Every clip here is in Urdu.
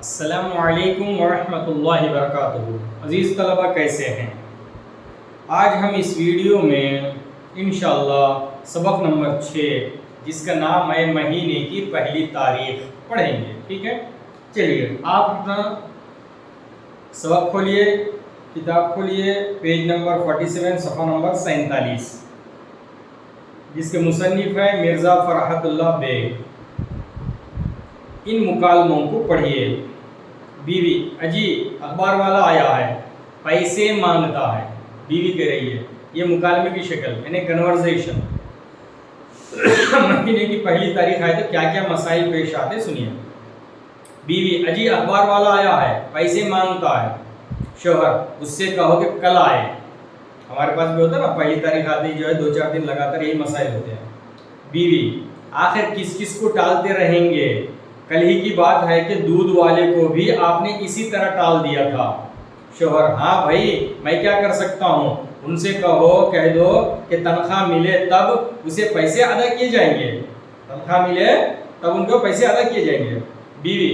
السلام علیکم ورحمۃ اللہ وبرکاتہ۔ عزیز طلبہ کیسے ہیں؟ آج ہم اس ویڈیو میں انشاءاللہ سبق نمبر 6 جس کا نام ہے مہینے کی پہلی تاریخ پڑھیں گے، ٹھیک ہے؟ چلیے آپ اپنا سبق کھولیے، کتاب کھولیے، پیج نمبر 47 صفحہ نمبر 47 جس کے مصنف ہے مرزا فرحت اللہ بیگ۔ ان مکالموں کو پڑھیے۔ بیوی: اجی اخبار والا آیا ہے، پیسے مانگتا ہے۔ بیوی کہہ رہی ہے، یہ مکالمے کی شکل یعنی کنورزیشن۔ مہینے کی پہلی تاریخ آئے تو کیا کیا مسائل پیش آتے سنیے۔ بیوی: اجی اخبار والا آیا ہے، پیسے مانگتا ہے۔ شوہر: اس سے کہو کہ کل آئے۔ ہمارے پاس بھی ہوتا ہے نا، پہلی تاریخ آتی جو ہے 2-4 دن لگاتار یہی مسائل ہوتے ہیں۔ بیوی: آخر کس کس کو ٹالتے رہیں گے؟ کل ہی کی بات ہے کہ دودھ والے کو بھی آپ نے اسی طرح ٹال دیا تھا۔ شوہر: ہاں بھائی، میں کیا کر سکتا ہوں، ان سے کہہ دو کہ تنخواہ ملے تب اسے پیسے ادا کیے جائیں گے۔ تنخواہ ملے تب ان کو پیسے ادا کیے جائیں گے۔ بیوی: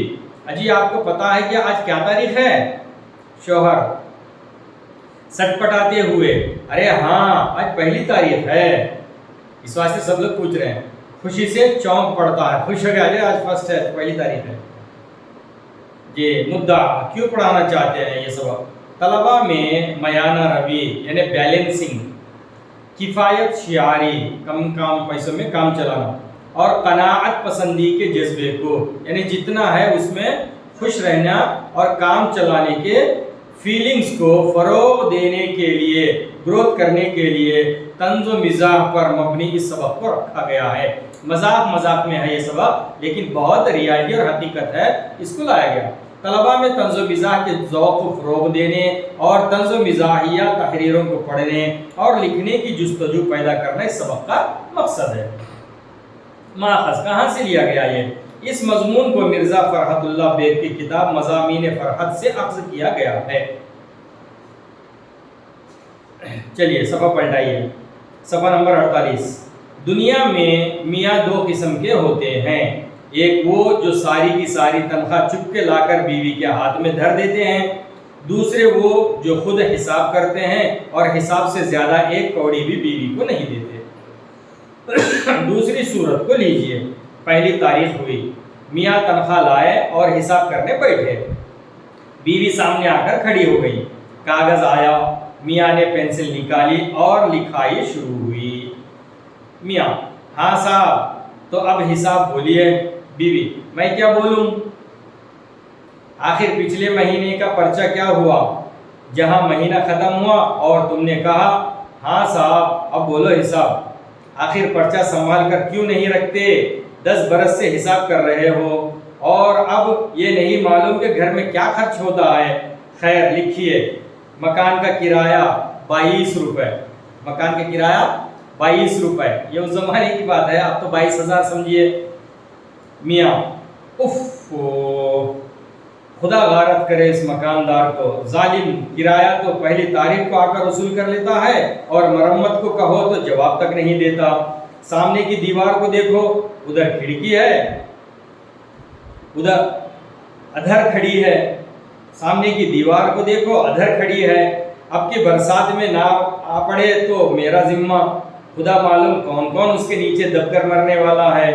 اجی آپ کو پتا ہے کہ آج کیا تاریخ ہے؟ شوہر سٹ پٹاتے ہوئے: ارے ہاں، آج پہلی تاریخ ہے۔ اس واسطے سب لوگ پوچھ رہے ہیں، خوشی سے چونک پڑتا ہے، خوش ہو گیا آج فرسٹ ہے، پہلی تاریخ ہے۔ یہ مدعا کیوں پڑھانا چاہتے ہیں یہ سبق؟ طلبہ میں میانہ روی یعنی بیلنسنگ، کفایت شعاری کم پیسوں میں کام چلانا، اور قناعت پسندی کے جذبے کو یعنی جتنا ہے اس میں خوش رہنا اور کام چلانے کے فیلنگز کو فروغ دینے کے لیے، گروتھ کرنے کے لیے طنز و مزاح پر مبنی اس سبق کو رکھا گیا ہے۔ مذاق میں ہے یہ سبق، لیکن بہت ریالٹی اور حقیقت ہے، اس کو لایا گیا طلبہ میں طنز و مزاح کے ذوق کو فروغ دینے اور طنز و مزاحیہ تحریروں کو پڑھنے اور لکھنے کی جستجو پیدا کرنا اس سبق کا مقصد ہے۔ ماخذ کہاں سے لیا گیا؟ یہ اس مضمون کو مرزا فرحت اللہ بیگ کی کتاب مضامین فرحت سے اخذ کیا گیا ہے۔ چلیے صفحہ پلٹائیے، صفحہ نمبر 48۔ دنیا میں میاں 2 قسم کے ہوتے ہیں، ایک وہ جو ساری کی ساری تنخواہ چپ کے لا کر بیوی کے ہاتھ میں دھر دیتے ہیں، دوسرے وہ جو خود حساب کرتے ہیں اور حساب سے زیادہ ایک کوڑی بھی بیوی کو نہیں دیتے۔ دوسری صورت کو لیجئے۔ پہلی تاریخ ہوئی، میاں تنخواہ لائے اور حساب کرنے بیٹھے، بیوی سامنے آ کر کھڑی ہو گئی، کاغذ آیا، میاں نے پینسل نکالی اور لکھائی شروع ہوئی۔ میاں: ہاں صاحب، تو اب حساب بولیے۔ بیوی: میں کیا بولوں؟ آخر پچھلے مہینے کا پرچہ کیا ہوا؟ جہاں مہینہ ختم ہوا اور تم نے کہا ہاں صاحب اب بولو حساب، آخر پرچہ سنبھال کر کیوں نہیں رکھتے؟ 10 برس سے حساب کر رہے ہو اور اب یہ نہیں معلوم کہ گھر میں کیا خرچ ہوتا ہے۔ خیر لکھیے۔ مکان کا کرایہ 22 روپے، مکان کا کرایہ 22 روپے، یہ اس زمانے کی بات ہے، اب تو 22,000 سمجھیے۔ میاں: اف، خدا غارت کرے اس مکاندار کو، ظالم، کرایہ تو پہلی تاریخ کو آ کر وصول کر لیتا ہے اور مرمت کو کہو تو جواب تک نہیں دیتا۔ سامنے کی دیوار کو دیکھو، ادھر کھڑکی ہے، ادھر ادھر کھڑی ہے، سامنے کی دیوار کو دیکھو، ادھر کھڑی ہے۔ اب کی برسات میں نہ آ پڑے تو میرا ذمہ، خدا معلوم کون کون اس کے نیچے دب کر مرنے والا ہے۔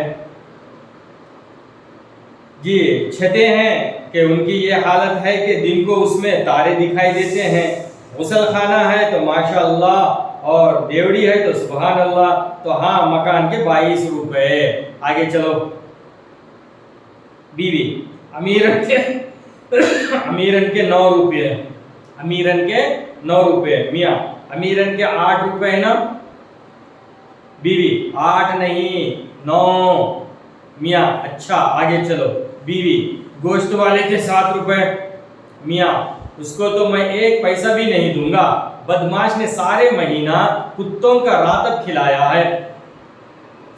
جی چھتیں ہیں کہ ان کی یہ حالت ہے کہ دن کو اس میں تارے دکھائی دیتے ہیں، غسل خانہ ہے تو ماشاءاللہ اور دیوڑی ہے تو سبحان اللہ۔ تو ہاں، مکان کے 22 روپے۔ آگے چلو۔ بیوی: امیرن کے 9 روپے، امیرن کے 9 روپے۔ میاں: امیرن کے 8 روپے ہے نا؟ بیوی: 8 نہیں 9۔ میاں: اچھا آگے چلو۔ بیوی: گوشت والے کے 7 روپے۔ میاں: اس کو تو میں 1 پیسہ بھی نہیں دوں گا، بدماش نے سارے مہینہ کتوں کا راتب کھلایا ہے۔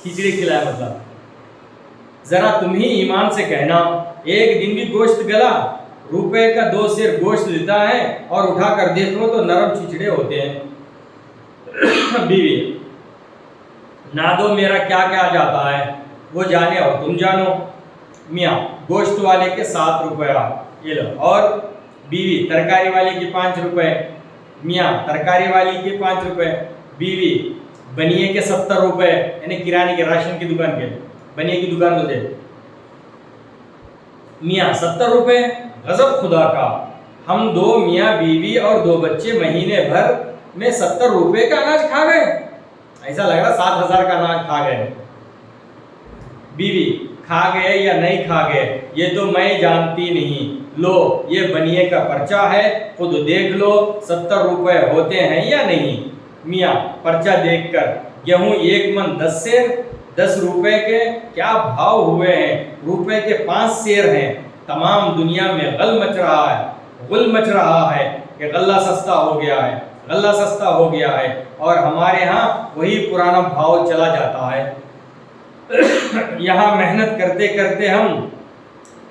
کھچڑی کھلایا مطلب، ذرا تم ہی ایمان سے کہنا، ایک دن بھی گوشت گلا؟ روپے کا 2 سیر گوشت دیتا ہے اور اٹھا کر دیکھو تو نرم چھچڑے ہوتے ہیں۔ بیوی: نہ دو میرا کیا کیا جاتا ہے، وہ جانے اور تم جانو۔ میاں: گوشت والے کے 7 روپیہ، یہ لو. اور بیوی ترکاری والی کے 5 روپے. میاں ترکاری والی کے 5 روپے. بیوی بنیے کے 70 روپے، یعنی کرانے کے راشن کی دکان کے بنیے کی دکان کو دے. میاں 70 روپے. غضب خدا کا، ہم 2 میاں بیوی اور 2 بچے مہینے بھر میں 70 روپے کا اناج کھا گئے. ایسا لگ رہا 7000 کا اناج کھا گئے. بیوی کھا گئے یا نہیں کھا گئے یہ تو میں جانتی نہیں، لو یہ بنیے کا پرچہ ہے، خود دیکھ لو 70 روپے ہوتے ہیں یا نہیں. میاں پرچہ دیکھ کر، گیہوں 1 من 10 سیر، 10 روپے کے کیا بھاؤ ہوئے ہیں، روپے کے 5 سیر ہیں. تمام دنیا میں غل مچ رہا ہے کہ غلہ سستا ہو گیا ہے، غلہ سستا ہو گیا ہے، اور ہمارے ہاں وہی پرانا بھاؤ چلا جاتا ہے. یہاں محنت کرتے کرتے ہم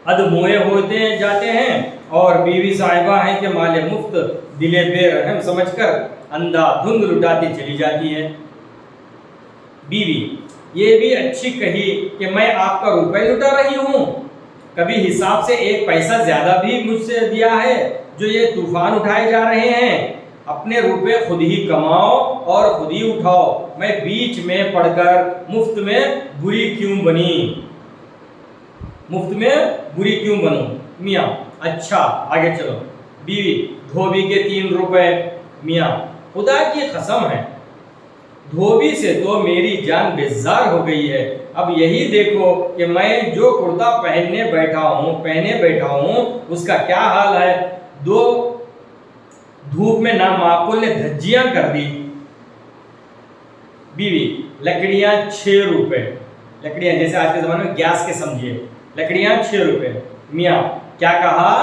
ادموئے ہوتے جاتے ہیں، اور بیوی صاحبہ ہیں کہ مال مفت دلے بے رحم سمجھ کر اندھا دھند لٹاتی چلی جاتی ہے. بیوی یہ بھی اچھی کہی کہ میں آپ کا روپے لٹا رہی ہوں، کبھی حساب سے 1 پیسہ زیادہ بھی مجھ سے دیا ہے جو یہ طوفان اٹھائے جا رہے ہیں. اپنے روپے خود ہی کماؤ اور خود ہی اٹھاؤ، میں بیچ میں پڑ کر مفت میں بری کیوں بنوں. میاں اچھا آگے چلو. بیوی دھوبی کے 3 روپے. میاں خدا کی قسم ہے دھوبی سے تو میری جان بیزار ہو گئی ہے. اب یہی دیکھو کہ میں جو کرتا پہنے بیٹھا ہوں اس کا کیا حال ہے. 2 دھوپ میں نامعقول نے دھجیاں کر دی. بیوی لکڑیاں 6 روپے. لکڑیاں جیسے آج کے زمانے میں گیس کے سمجھیے، لکڑیاں 6 روپے. میاں کیا کہا،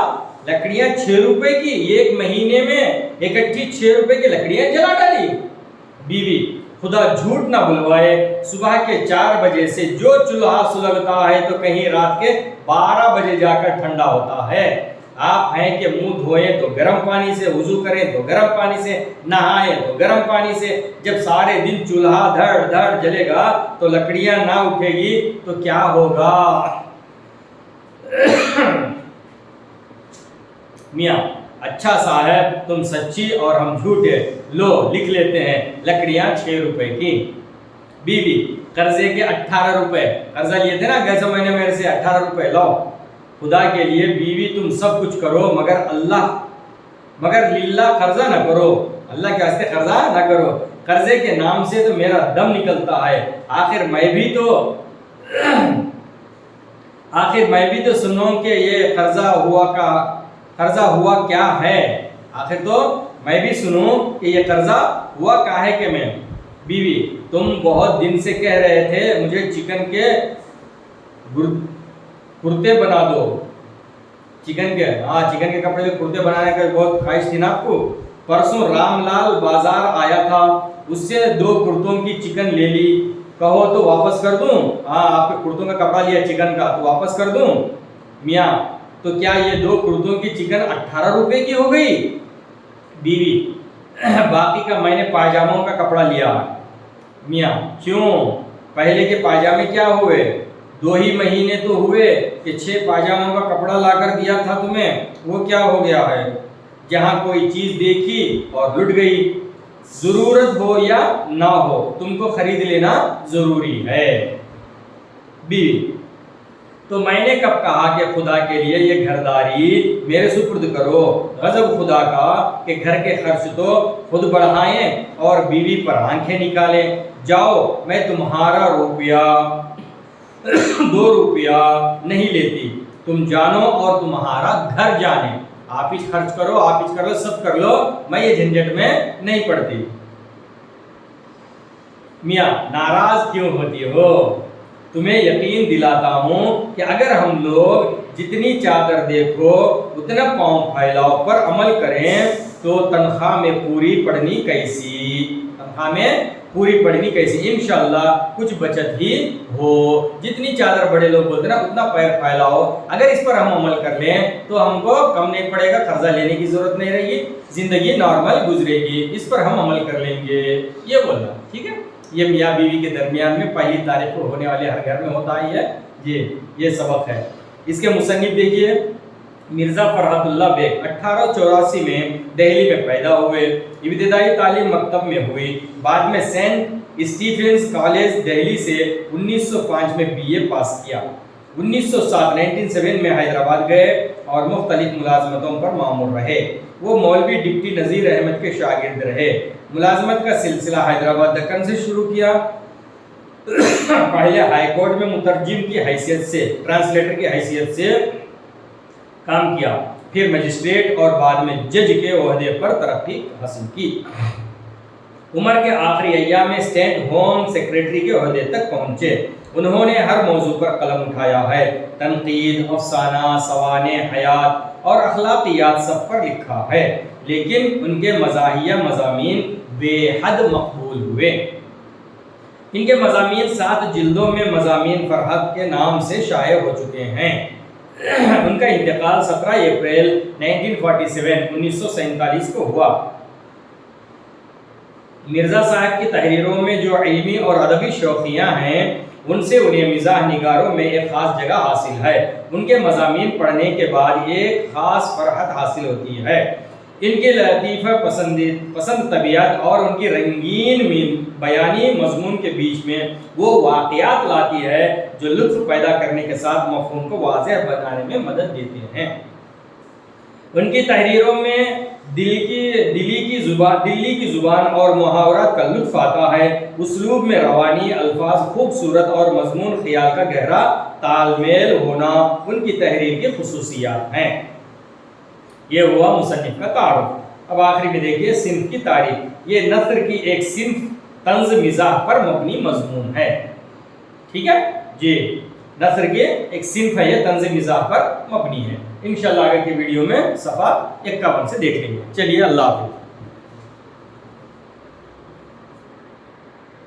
لکڑیاں 6 روپے کی، 1 مہینے میں اکٹھی 6 روپے کی لکڑیاں جلا ڈالی. بیوی خدا جھوٹ نہ بلوائے، صبح کے 4 بجے سے جو چولہا سلگتا ہے تو کہیں رات کے 12 بجے جا کر ٹھنڈا ہوتا ہے. آپ ہیں کہ منہ دھوئیں تو گرم پانی سے، وضو کریں تو گرم پانی سے، نہائیں تو گرم پانی سے. جب سارے دن چولہا دھڑ دھڑ جلے گا تو لکڑیاں نہ اٹھے گی تو کیا ہوگا. میاں اچھا صاحب تم سچی اور ہم جھوٹے، لو لکھ لیتے ہیں لکڑیاں 6 روپے کی. بیوی قرضے کے 18 روپے. قرضہ لیے تھے نا گئے مہینے میرے سے 18 روپے لاؤ. خدا کے لیے بیوی تم سب کچھ کرو مگر للہ قرضہ نہ کرو، اللہ کے واسطے قرضہ نہ کرو. قرضے کے نام سے تو میرا دم نکلتا ہے. آخر میں بھی تو سنوں کہ یہ قرضہ ہوا کیا ہے. آخر تو میں بھی سنوں کہ یہ قرضہ ہوا کیا ہے کہ میں. بیوی تم بہت دن سے کہہ رہے تھے مجھے چکن کے کرتے بنا دو. چکن کے کپڑے کے کرتے بنانے کا بہت خواہش تھی نا آپ کو. پرسوں رام لال بازار آیا تھا، اس سے 2 کرتوں کی چکن لے لی، کہو تو واپس کر دوں. آپ کے کرتوں کا کپڑا لیا چکن کا تو واپس کر دوں. میاں تو کیا یہ 2 کرتوں کی چکن 18 روپے کی ہو گئی. بیوی باقی کا میں نے پاجاموں کا کپڑا لیا. میاں کیوں، پہلے کے پاجامے کیا ہوئے، 2 ہی مہینے تو ہوئے کہ 6 پاجاموں کا کپڑا لا کر دیا تھا تمہیں، وہ کیا ہو گیا ہے. جہاں کوئی چیز دیکھی اور لٹ گئی، ضرورت ہو یا نہ ہو تم کو خرید لینا ضروری ہے. بیوی تو میں نے کب کہا کہ خدا کے لیے یہ گھرداری میرے سپرد کرو. غضب خدا کا کہ گھر کے خرچ تو خود بڑھائیں اور بیوی پر آنکھیں نکالیں. جاؤ میں تمہارا 2 روپیہ نہیں لیتی، تم جانو اور تمہارا گھر جانے. آپ ہی خرچ کرو سب کر لو، میں یہ جھنجٹ میں نہیں پڑتی. میاں ناراض کیوں ہوتی ہو، تمہیں یقین دلاتا ہوں کہ اگر ہم لوگ جتنی چادر دیکھو اتنا پاؤں پھیلاؤ پر عمل کریں تو تنخواہ میں پوری پڑنی کیسی انشاءاللہ کچھ بچت ہی ہو. جتنی چادر بڑے لوگ بولتے ہیں نا اتنا پیر پھیلاؤ. اگر اس پر ہم عمل کر لیں تو ہم کو کم نہیں پڑے گا، قرضہ لینے کی ضرورت نہیں رہے گی، زندگی نارمل گزرے گی. اس پر ہم عمل کر لیں گے. یہ بولنا ٹھیک ہے. یہ میاں بیوی کے درمیان میں 1 تاریخ کو ہونے والے ہر گھر میں ہوتا ہی ہے. یہ سبق ہے. اس کے مصنف دیکھیے مرزا فرحت اللہ بیگ 1884 میں دہلی میں پیدا ہوئے، ابتدائی تعلیم مکتب میں ہوئی، بعد میں سینٹ اسٹیفنز کالج دہلی سے 1905 میں بی اے پاس کیا۔ 1907 میں حیدرآباد گئے اور مختلف ملازمتوں پر مامور رہے۔ وہ مولوی ڈپٹی نذیر احمد کے شاگرد رہے۔ ملازمت کا سلسلہ حیدرآباد دکن سے شروع کیا۔ پہلے ہائی کورٹ میں مترجم کی حیثیت سے، ٹرانسلیٹر کی حیثیت سے کام کیا، پھر مجسٹریٹ اور بعد میں جج کے عہدے پر ترقی حاصل کی۔ عمر کے آخری ایام میں اسٹیٹ ہوم سیکریٹری کے عہدے تک پہنچے۔ انہوں نے ہر موضوع پر قلم اٹھایا ہے، تنقید، افسانہ، سوانح حیات اور اخلاقیات سب پر لکھا ہے، لیکن ان کے مزاحیہ مضامین بے حد مقبول ہوئے۔ ان کے مضامین 7 جلدوں میں مضامین فرحت کے نام سے شائع ہو چکے ہیں۔ ان کا انتقال 17 اپریل 1947 کو ہوا۔ مرزا صاحب کی تحریروں میں جو علمی اور ادبی شوقیاں ہیں، ان سے انہیں مزاح نگاروں میں ایک خاص جگہ حاصل ہے۔ ان کے مضامین پڑھنے کے بعد ایک خاص فرحت حاصل ہوتی ہے۔ ان کے لطیفہ پسند طبیعت اور ان کی رنگین بیانی مضمون کے بیچ میں وہ واقعات لاتی ہے جو لطف پیدا کرنے کے ساتھ مفہوم کو واضح بنانے میں مدد دیتے ہیں۔ ان کی تحریروں میں دلی کی زبان اور محاورات کا لطف آتا ہے۔ اسلوب میں روانی، الفاظ خوبصورت اور مضمون خیال کا گہرا تال میل ہونا ان کی تحریر کی خصوصیات ہیں۔ یہ ہوا مصنف کا تعارف۔ اب آخری میں دیکھیے صنف کی تعریف۔ یہ نثر کی ایک صنف طنز مزاح پر مبنی مضمون ہے۔ ٹھیک ہے جی، نثر کی ایک صنف ہے، یہ طنز مزاح پر مبنی ہے۔ انشاءاللہ آگے کی ویڈیو میں صفحہ 51 سے دیکھ لیں گے۔ چلیے اللہ حافظ۔